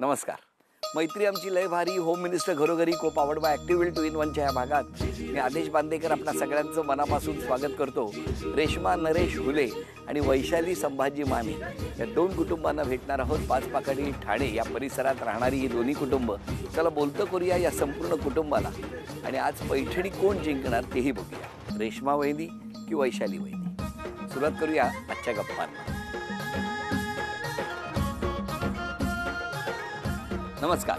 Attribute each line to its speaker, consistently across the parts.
Speaker 1: नमस्कार. मैत्री आमची लय भारी होम मिनिस्टर घरोघरी को पावर्ड बाय ॲक्टिव्हिल 2 in 1च्या या भागात मी आदेश बांदेकर आपल्या सगळ्यांचं मनापासून स्वागत करतो. रेश्मा नरेश हुले आणि वैशाली संभाजी माने या दोन कुटुंबांना भेटणार आहोत. पाचपाकडी ठाणे या परिसरात राहणारी ही दोन्ही कुटुंब. चला बोलतं करूया या संपूर्ण कुटुंबाला. आणि आज पैठणी कोण जिंकणार तेही बघूया. रेश्मा वहिनी की वैशाली वहिनी. सुरुवात करूया आजच्या गप्पांना. नमस्कार.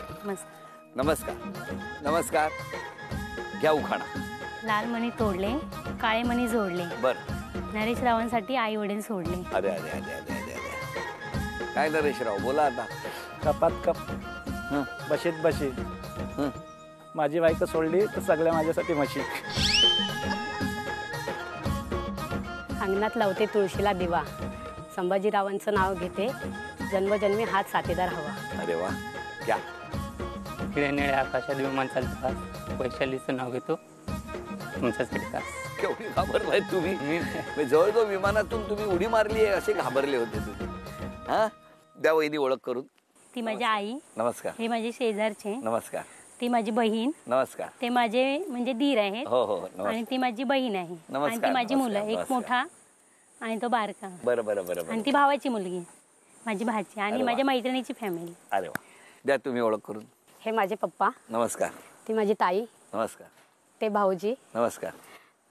Speaker 1: नमस्कार. नमस्कार. घ्या उखाणा.
Speaker 2: लाल मणी तोडले, काळे मणी जोडले.
Speaker 1: बर.
Speaker 2: नरेश रावांसाठी आई वडील सोडले.
Speaker 1: अरे अरे अरे अरे अरे अरे. काय नरेश राव बोला आता.
Speaker 3: कपात कप बशीत बशी माझी बायको सोडली तर सगळ्या माझ्यासाठी म्हशी.
Speaker 4: अंगणात लावते तुळशीला दिवा, संभाजीरावांचं नाव घेते, जन्मजन्मी हात साथीदार हवा.
Speaker 1: अरे वा. घ्या.
Speaker 5: निळ्या निळ्या आकाशात विमान चालतात, वैशालीचं नाव घेतो तुमच्यासाठी खास.
Speaker 1: केवढी घाबरलाय तुम्ही. जवळजवळ विमानातून तुम्ही उडी मारली आहे असे घाबरले होते तुम्ही. हा द्या वहिनी ओळख करून.
Speaker 2: ती माझी आई.
Speaker 1: नमस्कार.
Speaker 2: हे माझे शेजारचे.
Speaker 1: नमस्कार.
Speaker 2: ती माझी बहीण.
Speaker 1: नमस्कार.
Speaker 2: ते माझे म्हणजे दीर आहेत.
Speaker 1: हो हो.
Speaker 2: आणि ती माझी बहीण आहे. आणि ती माझी मुलं, एक मोठा आणि तो बारका.
Speaker 1: बरं बरं बरं.
Speaker 2: आणि ती भावाची मुलगी, माझी भाची आणि माझ्या मैत्रिणीची फॅमिली.
Speaker 1: अरे वा. द्या तुम्ही ओळख करून.
Speaker 4: हे माझे पप्पा.
Speaker 1: नमस्कार.
Speaker 4: ती माझी ताई.
Speaker 1: नमस्कार.
Speaker 4: ते भाऊजी.
Speaker 1: नमस्कार.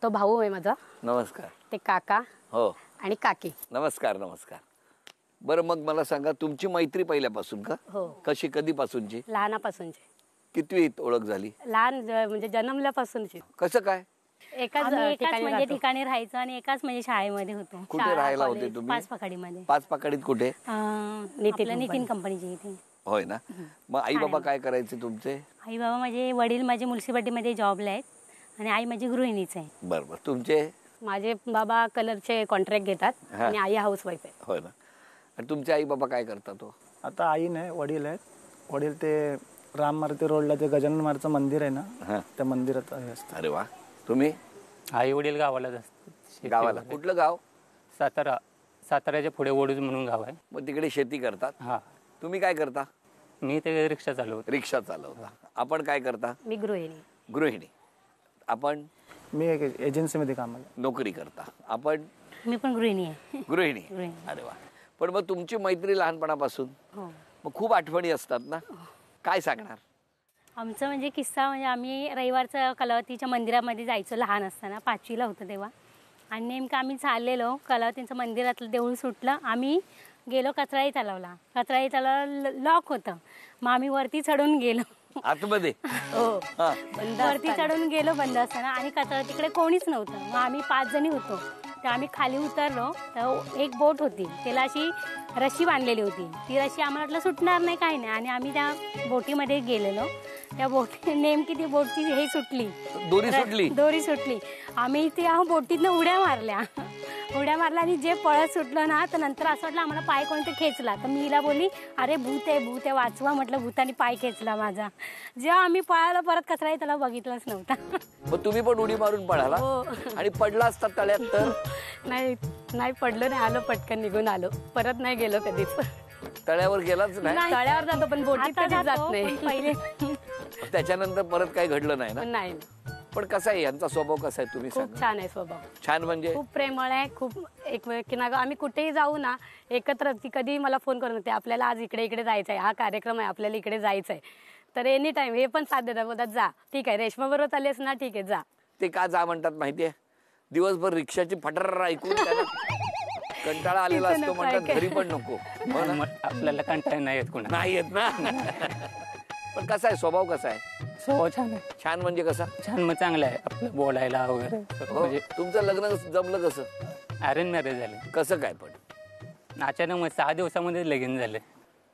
Speaker 4: तो भाऊ आहे माझा.
Speaker 1: नमस्कार.
Speaker 4: ते काका.
Speaker 1: हो.
Speaker 4: आणि काकी.
Speaker 1: नमस्कार. नमस्कार. बरं मग मला सांगा तुमची मैत्री पहिल्यापासून का?
Speaker 4: हो.
Speaker 1: कशी कधीपासूनची?
Speaker 4: लहानापासूनची.
Speaker 1: कितवी ओळख झाली?
Speaker 4: लहान म्हणजे जन्मल्यापासूनची.
Speaker 1: कसं काय?
Speaker 4: एकाच
Speaker 2: म्हणजे ठिकाणी राहायचं आणि एकाच म्हणजे शाळेमध्ये होतो.
Speaker 1: कुठे राहायला होते तुम्ही?
Speaker 2: पाचपाकडीमध्ये.
Speaker 1: पाचपाकडीत कुठे?
Speaker 2: नितीन कंपनीची इथे.
Speaker 1: होय ना. मग आई बाबा काय करायचे तुमचे?
Speaker 2: आई बाबा माझे वडील माझे म्युन्सिपाल्टीमध्ये जॉबला आहेत आणि आई माझी गृहिणीच आहे.
Speaker 1: बरं बरं. तुमचे?
Speaker 4: माझे बाबा कलरचे कॉन्ट्रॅक्ट घेतात आणि आई हाऊसवाईफ आहे.
Speaker 1: होय ना. आणि तुमचे आई बाबा काय करतात?
Speaker 3: आता आई नाही, वडील आहेत. वडील ते राम मारुती रोडला ते गजानन महाराजचं मंदिर आहे ना, त्या मंदिरात असतं.
Speaker 1: अरे वा. तुम्ही?
Speaker 5: आई वडील गावालाच असतात.
Speaker 1: गावाला. कुठलं गाव?
Speaker 5: सातारा. साताऱ्याच्या पुढे वडूज म्हणून गाव आहे.
Speaker 1: मग तिकडे शेती करतात?
Speaker 5: हा.
Speaker 1: तुम्ही काय करता?
Speaker 5: मी ते रिक्षा चालवतो.
Speaker 1: रिक्षा चालवता. आपण काय करता?
Speaker 4: मी गृहिणी.
Speaker 1: गृहिणी. आपण?
Speaker 3: मी एक एजन्सीमध्ये कामाला.
Speaker 1: नोकरी करता. आपण?
Speaker 2: मी पण गृहिणी आहे.
Speaker 1: गृहिणी. अरे वा. पण मग तुमची मैत्री लहानपणापासून मग खूप आठवणी असतात ना, काय सांगणार?
Speaker 2: आमचं म्हणजे किस्सा म्हणजे आम्ही रविवारचं कलावतीच्या मंदिरामध्ये जायचो लहान असताना, 5वीला होतं तेव्हा. आणि नेमकं आम्ही चाललेलो, कलावतीचं मंदिरातलं देऊळ सुटलं, आम्ही गेलो कचराई तलावला. कचराई तलाव लॉक होतं. मग आम्ही वरती चढून गेलो
Speaker 1: आतमध्ये.
Speaker 4: हो.
Speaker 2: वरती चढून गेलो बंद असताना आणि कचरा तिकडे कोणीच नव्हतं. मग आम्ही 5 जणी होतो. तर आम्ही खाली उतरलो तर एक बोट होती, त्याला अशी रशी बांधलेली होती. ती रशी आम्हाला वाटलं सुटणार नाही, काही नाही. आणि आम्ही त्या बोटीमध्ये गेलेलो. त्या बोटी नेमकी ती बोटची हे सुटली, दोरी सुटली. आम्ही त्या बोटीतनं उड्या मारल्या आणि जे पळत सुटलं ना, तर नंतर असं वाटलं आम्हाला पाय कोणते खेचला. तर मी हिला बोलली, अरे भूत आहे वाचवा म्हटलं. भूताने पाय खेचला माझा. जेव्हा आम्ही पळालो परत कचरा त्याला बघितलंच नव्हता.
Speaker 1: मग तुम्ही पण उडी मारून पळाला? आणि पडला असता तळ्यात तर?
Speaker 4: नाही पडलो नाही, आलो पटकन निघून आलो. परत नाही गेलो कधीच.
Speaker 1: तळ्यावर गेलाच नाही?
Speaker 4: तळ्यावर जातो पण बोटीत कधीच जात नाही.
Speaker 2: पहिले
Speaker 1: त्याच्यानंतर परत काही घडलं नाही ना?
Speaker 4: नाही.
Speaker 1: पण कसा आहे यांचा स्वभाव? कसा आहे तुम्ही सांगा?
Speaker 4: खूप छान आहे स्वभाव.
Speaker 1: छान म्हणजे? खूप
Speaker 4: प्रेमळ आहे. खूप एकमेकींना आम्ही कुठेही जाऊ ना एकत्र. ती कधी मला फोन करून होते, आपल्याला आज इकडे जायचं आहे, हा कार्यक्रम आहे, आपल्याला इकडे जायचं आहे. तर एनी टाइम हे पण साथ देतात. बोलतात जा, ठीक आहे, रेश्मा बरोबर चाललीस ना, ठीक आहे जा.
Speaker 1: ते का जा म्हणतात माहितीये? दिवसभर रिक्षाची फटर ऐकून कंटाळा आलेला असतो, म्हणतात घरी पण नको.
Speaker 5: आपल्याला कंटाळा नाही येत कोणा.
Speaker 1: नाही येत ना. पण कसा आहे स्वभाव? कसा आहे
Speaker 5: स्वभाव? छान आहे.
Speaker 1: छान म्हणजे कसा?
Speaker 5: छान मग चांगलं आहे आपलं बोलायला वगैरे. म्हणजे
Speaker 1: तुमचं लग्न जमलं कसं?
Speaker 5: अरेंज मॅरेज झाले.
Speaker 1: कसं काय? पण
Speaker 5: अचानक मग 6 दिवसामध्ये लगीन झाले.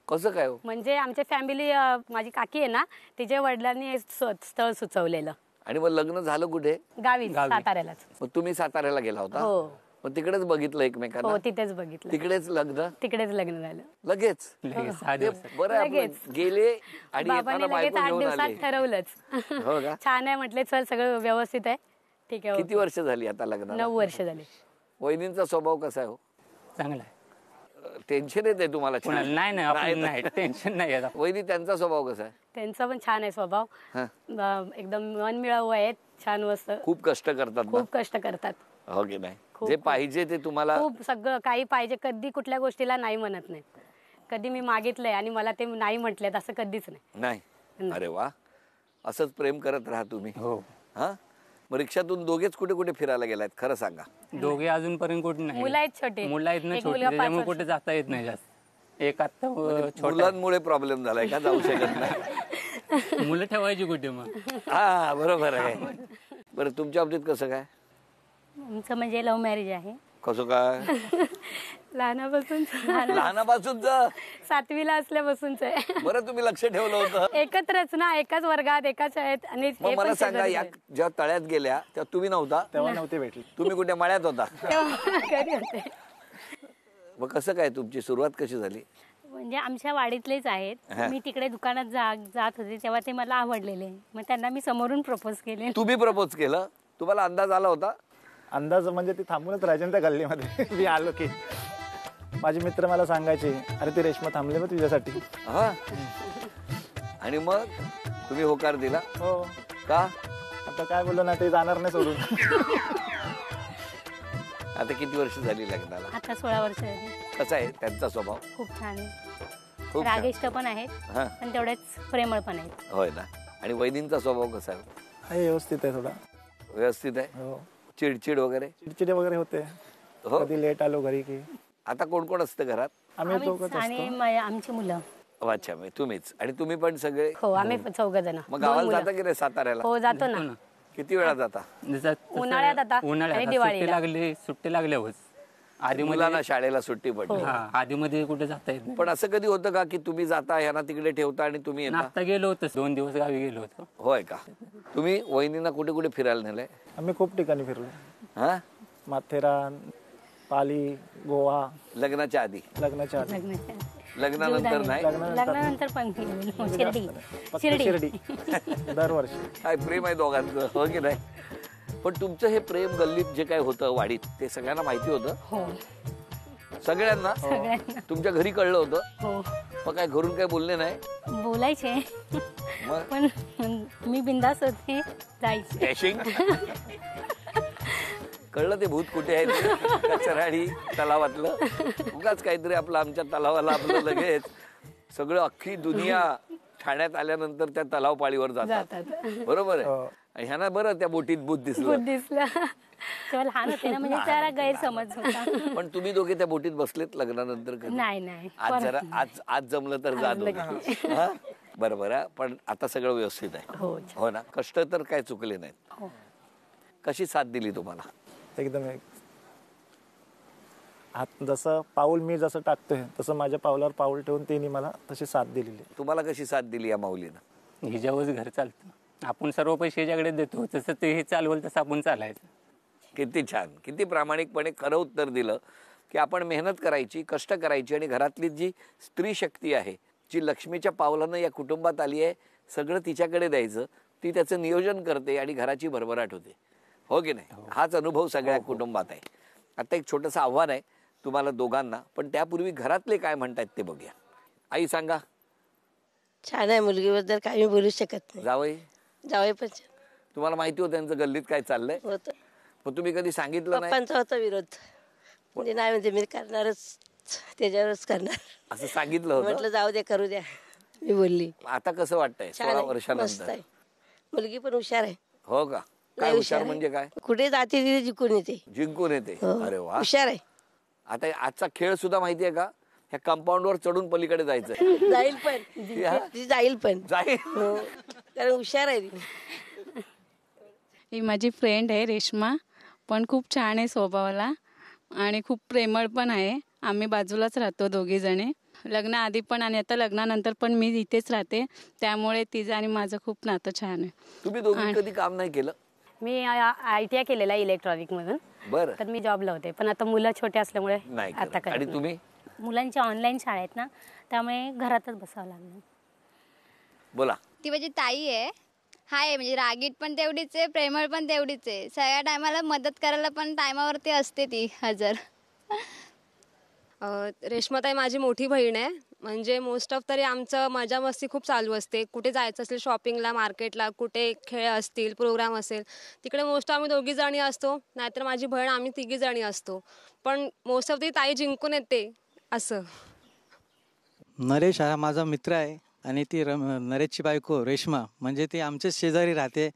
Speaker 1: कसं काय?
Speaker 4: म्हणजे आमच्या फॅमिली, माझी काकी आहे ना, तिच्या वडिलांनी स्थळ सुचवलेलं.
Speaker 1: आणि मग लग्न झालं कुठे?
Speaker 4: गावी, साताऱ्यालाच.
Speaker 1: मग तुम्ही साताऱ्याला गेला होता?
Speaker 4: हो.
Speaker 1: मग तिकडेच बघितलं एकमेकांना?
Speaker 4: हो, तिथेच बघितलं.
Speaker 1: तिकडेच लग्न?
Speaker 4: तिकडेच लग्न झालं.
Speaker 1: लगेच?
Speaker 5: 6 दिवस.
Speaker 1: बरं गेले आणि
Speaker 4: बाबांनी लगेच 8 दिवसात ठरवलंच.
Speaker 1: हो का?
Speaker 4: छान आहे म्हटले, चल सगळं व्यवस्थित आहे, ठीक आहे.
Speaker 1: किती वर्ष झाली आता लग्न?
Speaker 4: 9 वर्ष झाली.
Speaker 1: वहिनींचा स्वभाव कसा आहे?
Speaker 5: चांगला आहे.
Speaker 1: टेन्शन येते तुम्हाला? छान.
Speaker 5: कोणाला नाही नाही आपण नाही टेन्शन नाही येत.
Speaker 1: वहिनी त्यांचा स्वभाव कसा आहे?
Speaker 4: त्यांचा पण छान आहे स्वभाव. एकदम मनमिळावू आहेत, छान मस्त.
Speaker 1: खूप कष्ट करतात ना?
Speaker 4: खूप कष्ट करतात.
Speaker 1: हो की नाही?
Speaker 4: खूप-
Speaker 1: जे पाहिजे ते तुम्हाला
Speaker 4: खूप सगळं काही पाहिजे, कधी कुठल्या गोष्टीला नाही म्हणत नाही. कधी मी मागितलंय आणि मला ते नाही म्हटलेत असं कधीच नाही.
Speaker 1: नाही. अरे वा, असंच प्रेम करत राहा तुम्ही.
Speaker 5: हो.
Speaker 1: हा, मग रिक्षातून दोघेच कुठे कुठे फिरायला गेलात खरं सांगा?
Speaker 5: दोघे अजूनपर्यंत कुठे नाही.
Speaker 4: मुलं आहेत छोटे.
Speaker 5: मुलं आहेत ना
Speaker 4: एक
Speaker 5: छोटे,
Speaker 4: मुलगा 5
Speaker 5: त्याच्यामुळे
Speaker 4: वर्ष.
Speaker 5: कुठे जाता येत नाही जास्त. एक आता छोटा
Speaker 1: मुलांमुळे प्रॉब्लेम झालाय का? जाऊ शकत नाही?
Speaker 5: मुलं ठेवायची कुठे मग?
Speaker 1: हा, बरोबर आहे. बरं, तुमच्या बाबतीत कसं काय?
Speaker 2: आमचं म्हणजे लव्ह मॅरेज आहे.
Speaker 1: कसं काय?
Speaker 4: लहानापासून
Speaker 1: लहानापासूनच?
Speaker 4: 7वीला असल्यापासूनच आहे.
Speaker 1: बरं, तुम्ही लक्ष ठेवलं होतं.
Speaker 4: एकत्रच ना, एकाच वर्गात, एकाच शाळेत. आणि
Speaker 1: मग
Speaker 4: हे
Speaker 1: मला
Speaker 4: पण
Speaker 1: सांगा,
Speaker 4: शेजारीच
Speaker 1: या
Speaker 4: आहे.
Speaker 1: जेव्हा तळ्यात गेल्या तेव्हा तुम्ही नव्हता?
Speaker 3: तेव्हा नव्हते भेटले.
Speaker 1: तुम्ही कुठे मळ्यात होता?
Speaker 4: तेव्हा घरी होते.
Speaker 1: मग कसं काय, तुमची सुरुवात कशी झाली?
Speaker 2: म्हणजे आमच्या वाडीतलेच आहेत.
Speaker 1: हा.
Speaker 2: मी तिकडे दुकानात जात होते तेव्हा ते मला आवडलेले. मग त्यांना मी समोरून प्रपोज केले.
Speaker 1: तुम्ही प्रपोज केलं? तुम्हाला अंदाज आला होता?
Speaker 3: अंदाज म्हणजे ती थांबूनच राहायची ना त्या गल्लीमध्ये. मी आलो की माझे मित्र मला सांगायचे, अरे ती रेश्मा थांबले मग तुझ्यासाठी.
Speaker 1: हा. आणि मग तुम्ही होकार दिला
Speaker 3: हो.
Speaker 1: का?
Speaker 3: आता काय बोललो ना, ते जाणार नाही सोडून.
Speaker 1: आता किती वर्ष झाली लग्नाला?
Speaker 2: आता 16 वर्ष झाली.
Speaker 1: कसा आहे त्यांचा स्वभाव?
Speaker 2: खूप छान आहे.
Speaker 1: खूप छान.
Speaker 2: रागिष्ट पण आहेत,
Speaker 1: हा,
Speaker 2: पण तेवढेच प्रेमळ पण आहेत.
Speaker 1: होय ना. आणि वहिनींचा स्वभाव कसा आहे?
Speaker 3: आहे व्यवस्थित आहे थोडा.
Speaker 1: व्यवस्थित आहे?
Speaker 3: हो.
Speaker 1: चिडचिड वगैरे?
Speaker 3: चिडचिडे वगैरे होते
Speaker 1: हो.
Speaker 3: कधी लेट आलो घरी की.
Speaker 1: आता कोण कोण असतं घरात?
Speaker 3: आम्ही दोघंच
Speaker 2: आम्हीच आणि
Speaker 3: असतो.
Speaker 2: आमची मुलं.
Speaker 1: अच्छा, मग तुम्हीच. आणि तुम्ही पण सगळे?
Speaker 4: हो, आम्ही 4 जण.
Speaker 1: मग गावाला जाता की नाही साताऱ्याला?
Speaker 4: हो, जातो ना.
Speaker 1: किती वेळा जाता?
Speaker 5: जसं तसं
Speaker 4: उन्हाळ्यात आता आणि
Speaker 5: उन्हाळ्यात
Speaker 4: दिवाळीला.
Speaker 5: सुट्टी लागल्यावर आधी
Speaker 1: मुलांना शाळेला सुट्टी पडली.
Speaker 5: आधी मध्ये कुठे जाता येत नाही.
Speaker 1: पण असं कधी होतं का की तुम्ही जाता, ह्यांना तिकडे ठेवता आणि तुम्ही येता?
Speaker 5: आता गेलो होतो 2 दिवस गावी गेलो होतो.
Speaker 1: होय का? तुम्ही वहिनींना कुठे कुठे फिरायला नेलंय?
Speaker 3: आम्ही खूप ठिकाणी फिरलो.
Speaker 1: हा,
Speaker 3: माथेरान, पाली, गोवा.
Speaker 1: लग्नाच्या आधी?
Speaker 3: लग्नाच्या आधी.
Speaker 1: लग्नानंतर नाही?
Speaker 2: लग्नानंतर पण शिर्डी.
Speaker 3: फक्त शिर्डी. दरवर्षी.
Speaker 1: काय प्रेम आहे दोघांचं, हो की नाही? पण तुमचं हे प्रेम गल्लीत जे काय होतं वाडीत, ते सगळ्यांना माहिती होतं?
Speaker 2: हो,
Speaker 1: सगळ्यांना?
Speaker 2: सगळ्यांना.
Speaker 1: तुमच्या घरी कळलं होतं?
Speaker 2: हो,
Speaker 1: मग काय घरून काय बोलले नाही?
Speaker 2: बोलायचे
Speaker 1: मग
Speaker 2: पण मी बिंदास होते, जायचे.
Speaker 1: डॅशिंग? कळलं ते भूत कुठे आहे? कचराडी तलावातलं. उगाच काहीतरी आपलं आमच्या तलावाला आपलं लगेच सगळं अख्खी दुनिया ठाण्यात आल्यानंतर त्या तलाव पाळीवर जातात. बरोबर आहे. आणि ह्यांना बरं त्या बोटीत भूत दिसलं.
Speaker 2: तेव्हा लहान होते ना, म्हणजे त्याला गैरसमज होता.
Speaker 1: पण तुम्ही दोघे त्या बोटीत बसलेत लग्नानंतर कधी?
Speaker 2: नाही.
Speaker 1: आज जरा आज जमलं तर जा दोघे. हा? बरोबर आहे. पण आता सगळं व्यवस्थित आहे? हो ना. कष्ट तर काय चुकले नाहीत.
Speaker 2: हो.
Speaker 1: कशी साथ दिली तुम्हाला?
Speaker 3: एकदम हात जसं पाऊल मी जसं टाकतोय तसं माझ्या पावलावर पाऊल ठेवून त्यांनी मला तशी साथ दिलेली.
Speaker 1: तुम्हाला कशी साथ दिली या माऊलीनं?
Speaker 5: हिच्यावरच घर चालतं. आपण सर्व पैसे हिच्याकडे देतो, तसं ते हे चालवल तसं आपण चालायचं.
Speaker 1: किती छान, किती प्रामाणिकपणे खरं उत्तर दिलं की आपण मेहनत करायची, कष्ट करायची आणि घरातली जी स्त्री शक्ती आहे, जी लक्ष्मीच्या पावलानं या कुटुंबात आली आहे, सगळं तिच्याकडे द्यायचं. ती त्याचं नियोजन करते आणि घराची भरभराट होते. हो की नाही? हाच अनुभव सगळ्या कुटुंबात आहे. आता एक छोटंसं आव्हान आहे तुम्हाला दोघांना, पण त्यापूर्वी घरातले काय म्हणतात ते बघूया. आई सांगा.
Speaker 6: छान आहे, मुलगीबद्दल काही बोलू शकत नाही.
Speaker 1: जावई
Speaker 6: पण
Speaker 1: तुम्हाला माहिती होतं त्यांचं गल्लीत काय चाललंय?
Speaker 6: होतं.
Speaker 1: पण तुम्ही कधी सांगितलं नाही?
Speaker 6: पप्पांचा होता विरोध, म्हणजे नाही म्हणजे मी करणारच, त्याच्यावरच करणार
Speaker 1: असं सांगितलं होतं?
Speaker 6: म्हटलं जाऊ दे, करू द्या, मी बोलली.
Speaker 1: आता कसं वाटतंय 16
Speaker 6: मस्त
Speaker 1: वर्षानंतर?
Speaker 6: आहे. मुलगी पण हुशार आहे.
Speaker 1: हो का? काय
Speaker 6: लय
Speaker 1: हुशार
Speaker 6: आहे.
Speaker 1: म्हणजे काय?
Speaker 6: कुठे जाते तिथे जिंकून येते.
Speaker 1: जिंकून येते?
Speaker 6: हो.
Speaker 1: अरे वा,
Speaker 6: हुशार आहे.
Speaker 1: आता आजचा खेळ सुद्धा माहितीये का? ह्या कंपाऊंड वर चढून पलीकडे जायचं.
Speaker 6: जाईल पण ती जाईल पण.
Speaker 1: जाईल.
Speaker 6: हो, कारण हुशार आहे ती.
Speaker 7: ही माझी फ्रेंड आहे रेश्मा, पण खूप छान आहे स्वभावाला आणि खूप प्रेमळ पण आहे. आम्ही बाजूलाच राहतो दोघी जणी, लग्नाआधी पण आणि आता लग्नानंतर पण मी इथेच राहते, त्यामुळे तिचं आणि माझं खूप नातं छान आहे.
Speaker 1: तुम्ही दोघी कधी काम नाही केलं?
Speaker 4: मी ITI केलेला इलेक्ट्रॉनिक मधून.
Speaker 1: बरं.
Speaker 4: तर मी जॉबला होते, पण आता मुलं छोटे असल्यामुळे
Speaker 1: नाही
Speaker 4: आता
Speaker 1: करत. आणि तुम्ही?
Speaker 2: मुलांच्या ऑनलाईन शाळा आहेत ना, त्यामुळे घरातच बसावं लागलं.
Speaker 1: बोला.
Speaker 8: ती माझी ताई आहे. हाय, म्हणजे रागीट पण तेवढीच आहे, प्रेमळ पण तेवढीच आहे. सगळ्या टायमाला मदत करायला पण टायमावरती असते ती हजर.
Speaker 9: रेश्माताई माझी मोठी बहीण आहे. म्हणजे मोस्ट ऑफ तरी आमचं मजा मस्ती खूप चालू असते. कुठे जायचं असेल शॉपिंगला, मार्केटला, कुठे खेळ असतील, प्रोग्राम असेल, तिकडे मोस्ट आम्ही 2 जणी असतो, नाहीतर माझी बहीण, आम्ही 3 जणी असतो. पण मोस्ट ऑफ ती ताई जिंकून येते असं.
Speaker 10: नरेश हा माझा मित्र आहे आणि ती नरेशची बायको रेश्मा म्हणजे ती आमच्याच शेजारी राहते.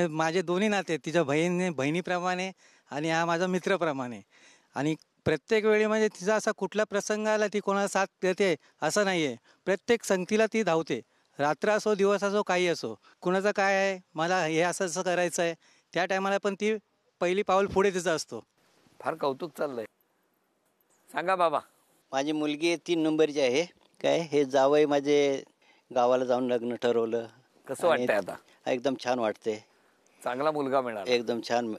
Speaker 10: माझे दोन्ही नाते, तिच्या बहिणीप्रमाणे आणि हा माझा मित्रप्रमाणे. आणि प्रत्येक वेळी म्हणजे तिचा असा कुठला प्रसंग आला ती कोणाला साथ देते असं नाही आहे. प्रत्येक संगतीला ती धावते. रात्र असो, दिवस असो, काही असो. कुणाचं काय आहे, मला हे असं असं करायचं आहे, त्या टायमाला पण ती पहिली पाऊल पुढे तिचा असतो.
Speaker 1: फार कौतुक चाललंय. सांगा बाबा.
Speaker 11: माझी मुलगी 3 नंबरची आहे. काय हे जावई माझे गावाला जाऊन लग्न ठरवलं.
Speaker 1: कसं वाटतंय आता?
Speaker 11: एकदम छान वाटते.
Speaker 1: चांगला मुलगा मिळाला.
Speaker 11: एकदम छान.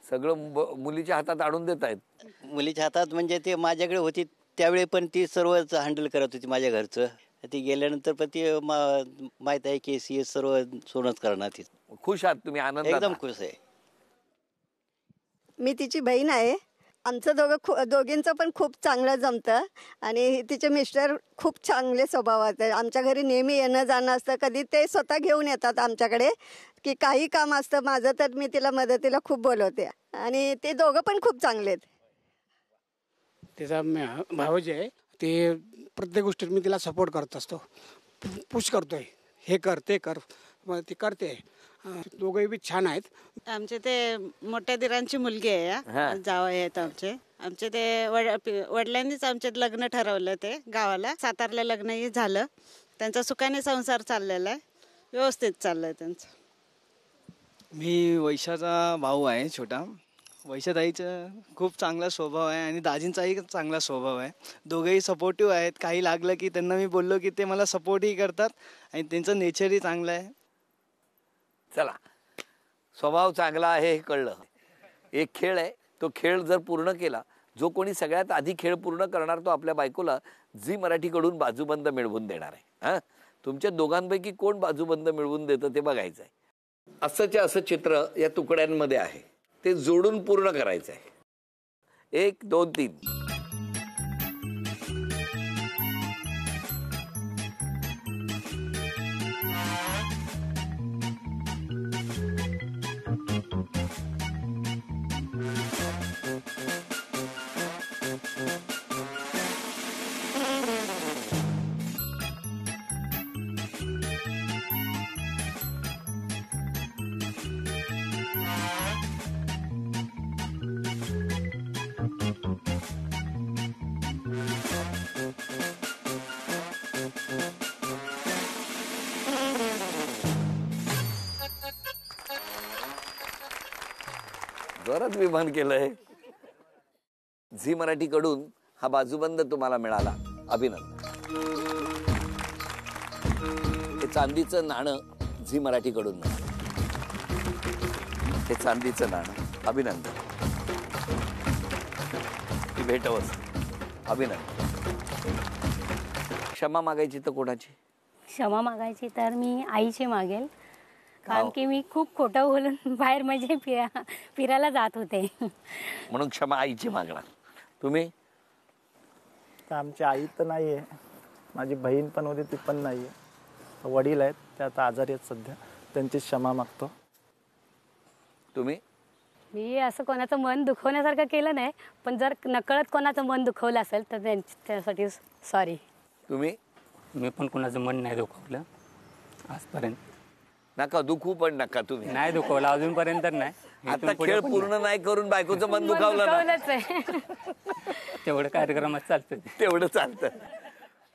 Speaker 1: सगळं मुलीच्या हातात आणून देत आहेत.
Speaker 11: मुलीच्या हातात म्हणजे ते माझ्याकडे होती त्यावेळी पण ती सर्वच हँडल करत होती माझ्या घरचं. ती गेल्यानंतर पण ती माहीत आहे की सी सर्व सोनच करणार. ती
Speaker 1: खुश आहात तुम्ही? आनंद?
Speaker 11: एकदम खुश आहे.
Speaker 12: मी तिची बहीण आहे. आमचं दोघींचं पण खूप चांगलं जमतं आणि तिचे मिस्टर खूप चांगले स्वभावाचे आहे. आमच्या घरी नेहमी येणं जाणं असतं. कधी ते स्वतः घेऊन येतात आमच्याकडे की काही काम असतं माझं तर मी तिला मदतीला खूप बोलवते. आणि ते दोघं पण खूप चांगले आहेत.
Speaker 13: तिचा भावजी आहे. ते प्रत्येक गोष्टीत मी तिला सपोर्ट करत असतो, पुश करतोय, हे कर ते कर, मग ती करते. दोघंही बी छान आहेत.
Speaker 14: आमचे ते मोठ्या दिरांची मुलगी आहे, जावई आहेत आमचे ते वडिलांनीच आमचे लग्न ठरवलं. ते गावाला सातारला लग्नही झालं. त्यांचा सुखाने संसार चाललेला आहे, व्यवस्थित चाललंय त्यांचं.
Speaker 15: मी वैशाचा भाऊ आहे छोटा. वैशाताईचं खूप चांगला स्वभाव आहे आणि दाजींचाही चांगला स्वभाव आहे. दोघेही सपोर्टिव्ह आहेत. काही लागलं की त्यांना मी बोललो की ते मला सपोर्टही करतात आणि त्यांचं नेचरही चांगलं आहे.
Speaker 1: चला, स्वभाव चांगला आहे हे कळलं. एक खेळ आहे, तो खेळ जर पूर्ण केला, जो कोणी सगळ्यात आधी खेळ पूर्ण करणार तो आपल्या बायकोला झी मराठीकडून बाजूबंद मिळवून देणार आहे. हां, तुमच्या दोघांपैकी कोण बाजूबंद मिळवून देतं ते बघायचं आहे. असंच्या असं चित्र या तुकड्यांमध्ये आहे, ते जोडून पूर्ण करायचं आहे. 1 2 3. जोरात विमान केलंय. झी मराठीकडून हा बाजूबंद तुम्हाला मिळाला, अभिनंदन. हे चांदीचं नाणं झी मराठीकडून मिळालं. हे चांदीचं नाणं, अभिनंदन. ही भेटवस्तू, अभिनंदन. क्षमा मागायची तर कोणाची?
Speaker 2: क्षमा मागायची तर मी आईची मागेल, कारण की मी खूप खोटं बोलून बाहेर म्हणजे फिरायला जात होते,
Speaker 1: म्हणून क्षमा आईची मागणार. तुम्ही?
Speaker 3: आमची आई तर नाही आहे, माझी बहीण पण होती ती पण नाही आहे. वडील आहेत ते आता आजारी आहेत सध्या, त्यांची क्षमा मागतो.
Speaker 1: तुम्ही?
Speaker 4: मी असं कोणाचं मन दुखवण्यासारखं केलं नाही, पण जर नकळत कोणाचं मन दुखवलं असेल तर त्यासाठी सॉरी.
Speaker 1: तुम्ही?
Speaker 5: मी पण कोणाचं मन नाही दुखवलं आजपर्यंत.
Speaker 1: नका दुखू, पण नका. तुम्ही
Speaker 5: नाही दुखवलं अजूनपर्यंत नाही.
Speaker 1: आता खेळ पूर्ण नाही करून बायकोचं मन दुखावलं,
Speaker 5: तेवढं कार्यक्रमात चालतं,
Speaker 1: तेवढं चालतं.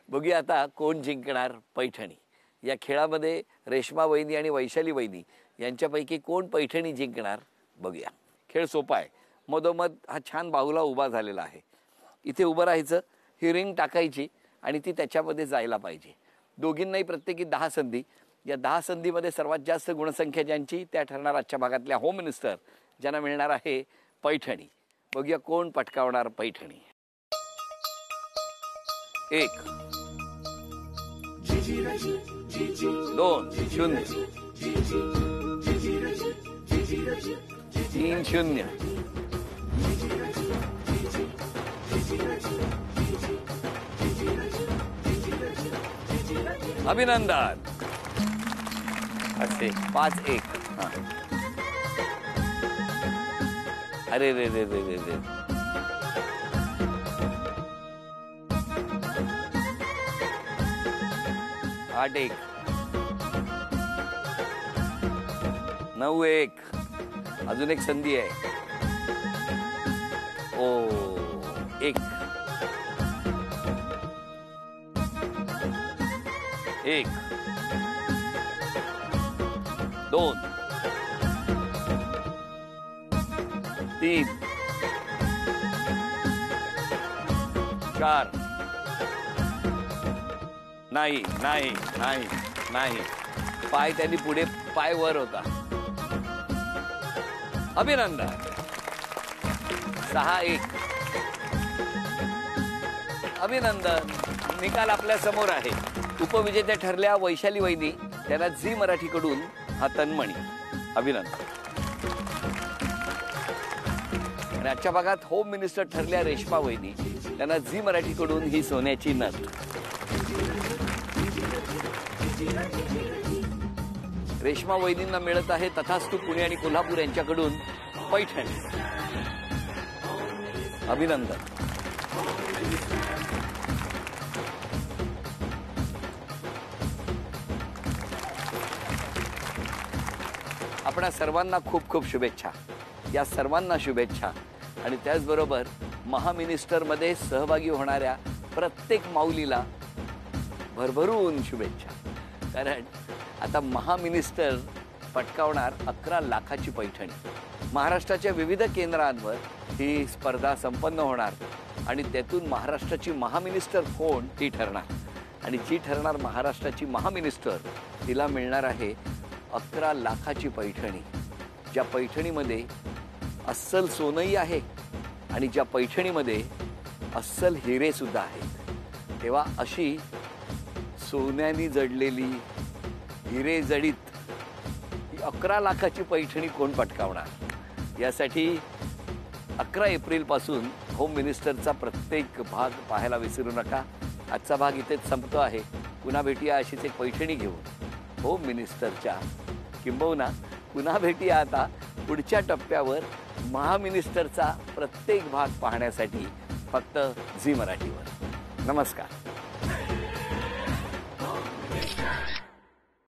Speaker 1: बघूया आता कोण जिंकणार पैठणी. या खेळामध्ये रेश्मा वहिनी आणि वैशाली वहिनी यांच्यापैकी कोण पैठणी जिंकणार बघूया. खेळ सोपा आहे. मधोमध हा छान बाहुला उभा झालेला आहे. इथे उभं राहायचं, ही रिंग टाकायची आणि ती त्याच्यामध्ये जायला पाहिजे. दोघींनाही प्रत्येकी 10 संधी. या 10 संधीमध्ये सर्वात जास्त गुणसंख्या ज्यांची त्या ठरणार आजच्या भागातल्या होम मिनिस्टर, ज्यांना मिळणार आहे पैठणी. बघूया कोण पटकावणार पैठणी. 1 2 0 3 0 अभिनंदन. असे 5-1. अरे रे रे रे रे रे. 8-1. 9-1. अजून एक संधी आहे. ओ 1. 1 2 3 4. नाही नाही नाही नाही. पाय त्यांनी पुढे, पाय वर होता. अभिनंदन. 6-1. अभिनंदन. निकाल आपल्या समोर आहे. उपविजेत्या ठरल्या वैशाली वैदी. त्यांना झी मराठीकडून हा तन्मणी. अभिनंदन. आणि आजच्या भागात होम मिनिस्टर ठरल्या रेश्मा वैदी. त्यांना झी मराठीकडून ही सोन्याची नथ. रेश्मा वैदींना मिळत आहे तथास्तु पुणे आणि कोल्हापूर यांच्याकडून पैठणी. अभिनंदन. आपणा सर्वांना खूप खूप शुभेच्छा. या सर्वांना शुभेच्छा. आणि त्याचबरोबर महामिनिस्टरमध्ये सहभागी होणाऱ्या प्रत्येक माऊलीला भरभरून शुभेच्छा. कारण आता महामिनिस्टर पटकावणार 11 लाखाची पैठणी. महाराष्ट्राच्या विविध केंद्रांवर ही स्पर्धा संपन्न होणार आणि त्यातून महाराष्ट्राची महामिनिस्टर कोण ती ठरणार. आणि जी ठरणार महाराष्ट्राची महामिनिस्टर तिला मिळणार आहे 11 लाखाची पैठणी. ज्या पैठणीमध्ये अस्सल सोनंही आहे आणि ज्या पैठणीमध्ये अस्सल हिरे सुद्धा आहेत. तेव्हा अशी सोन्याने जडलेली, हिरे जडित 11 लाखाची पैठणी कोण पटकावणार. यासाठी 11 एप्रिलपासून होम मिनिस्टरचा प्रत्येक भाग पाहायला विसरू नका. आजचा भाग इथेच संपतो आहे. पुन्हा भेटूया अशीच एक पैठणी घेऊन होम मिनिस्टरच्या. किंबहुना पुन्हा भेटूया आता पुढच्या टप्प्यावर महामिनिस्टरचा प्रत्येक भाग पाहण्यासाठी फक्त झी मराठीवर. नमस्कार.